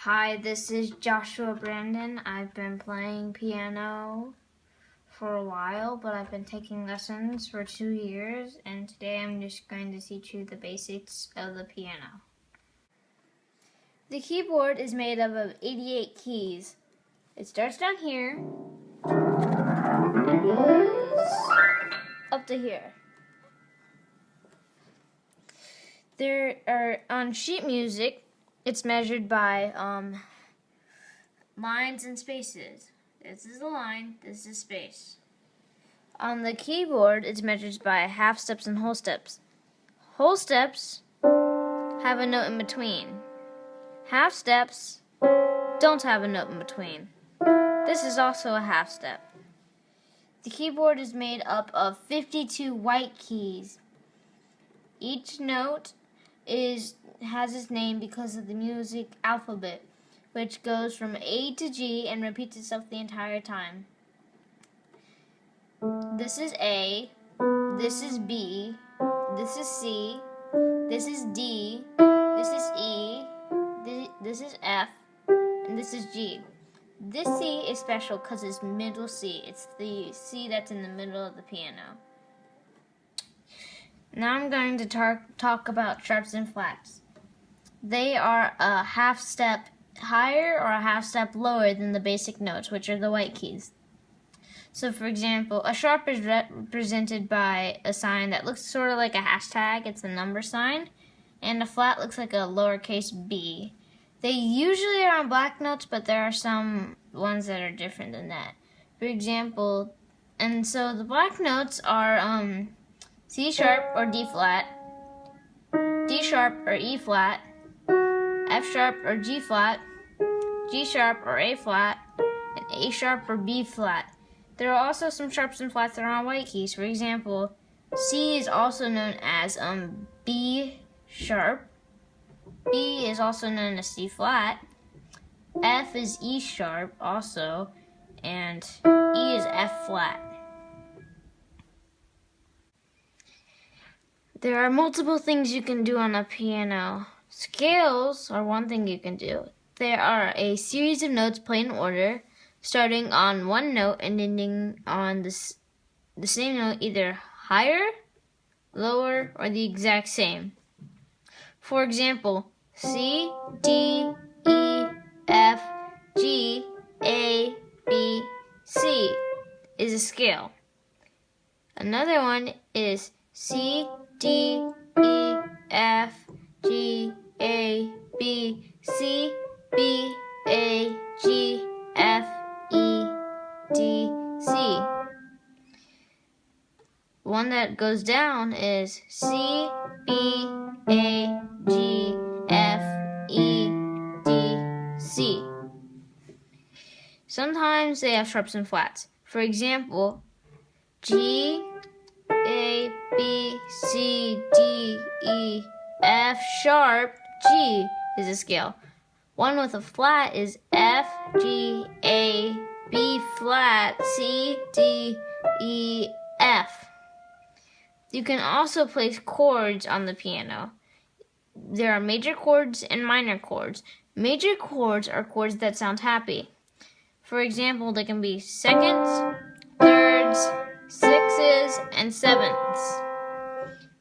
Hi, this is Joshua Brandon. I've been playing piano for a while, but I've been taking lessons for 2 years, and today I'm just going to teach you the basics of the piano. The keyboard is made up of 88 keys. It starts down here and goes up to here. There are, on sheet music, it's measured by lines and spaces. This is a line, this is space. On the keyboard, it's measured by half steps and whole steps. Whole steps have a note in between. Half steps don't have a note in between. This is also a half step. The keyboard is made up of 52 white keys. Each note has its name because of the music alphabet, which goes from A to G and repeats itself the entire time. This is A, this is B, this is C, this is D, this is E, this is F, and this is G. This C is special because it's middle C. It's the C that's in the middle of the piano. Now I'm going to talk about sharps and flats. They are a half step higher or a half step lower than the basic notes, which are the white keys. So for example, a sharp is represented by a sign that looks sort of like a hashtag, it's a number sign, and a flat looks like a lowercase b. They usually are on black notes, but there are some ones that are different than that. For example, and so the black notes are C sharp or D flat, D sharp or E flat, F sharp or G flat, G sharp or A flat, and A sharp or B flat. There are also some sharps and flats that are on white keys. For example, C is also known as B sharp, B is also known as C flat, F is E sharp also, and E is F flat. There are multiple things you can do on a piano. Scales are one thing you can do. There are a series of notes played in order, starting on one note and ending on the same note, either higher, lower, or the exact same. For example, C, D, E, F, G, A, B, C is a scale. Another one is C, D, E, F, G, A, B, C, B, A, G, F, E, D, C. One that goes down is C, B, A, G, F, E, D, C. Sometimes they have sharps and flats. For example, G, A, B, C, D, E, F sharp, G is a scale. One with a flat is F, G, A, B flat, C, D, E, F. You can also place chords on the piano. There are major chords and minor chords. Major chords are chords that sound happy. For example, they can be seconds, thirds, sixes, and sevenths.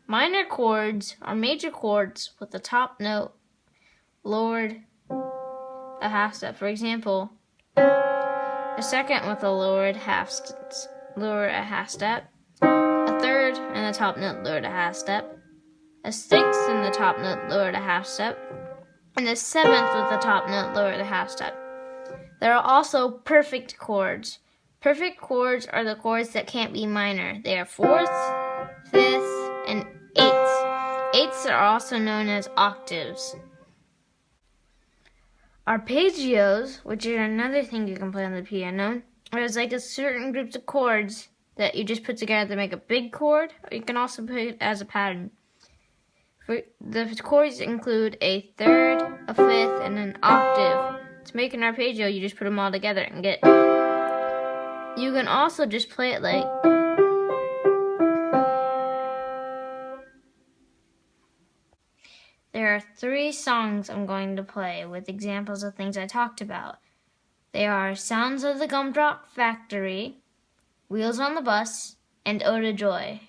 Minor chords are major chords with the top note lowered a half step. For example, a second with a lowered a half step, a third and the top note lowered a half step, a sixth and the top note lowered a half step, and a seventh with the top note lowered a half step. There are also perfect chords. Perfect chords are the chords that can't be minor. They are fourths, fifths, and eighths. Eighths are also known as octaves. Arpeggios, which are another thing you can play on the piano, are like a certain groups of chords that you just put together to make a big chord, or you can also play it as a pattern. The chords include a third, a fifth, and an octave. To make an arpeggio, you just put them all together and get. You can also just play it like. There are are 3 songs I'm going to play with examples of things I talked about. They are Sounds of the Gumdrop Factory, Wheels on the Bus, and Ode to Joy.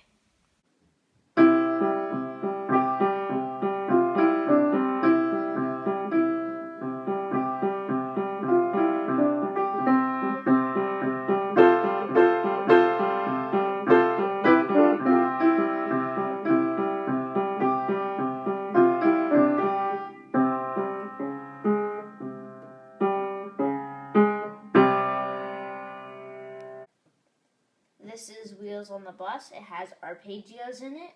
This is Wheels on the Bus. It has arpeggios in it.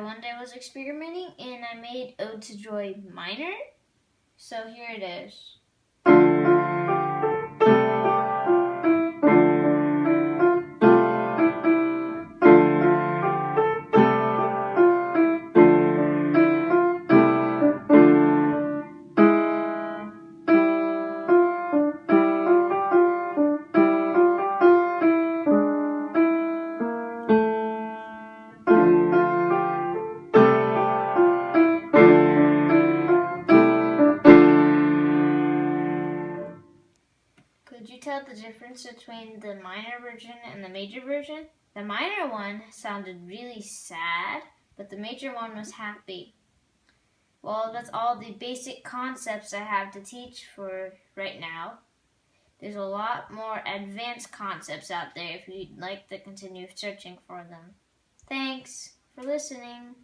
One day I was experimenting and I made Ode to Joy minor. So here it is. Could you tell the difference between the minor version and the major version? The minor one sounded really sad, but the major one was happy. Well, that's all the basic concepts I have to teach for right now. There's a lot more advanced concepts out there if you'd like to continue searching for them. Thanks for listening.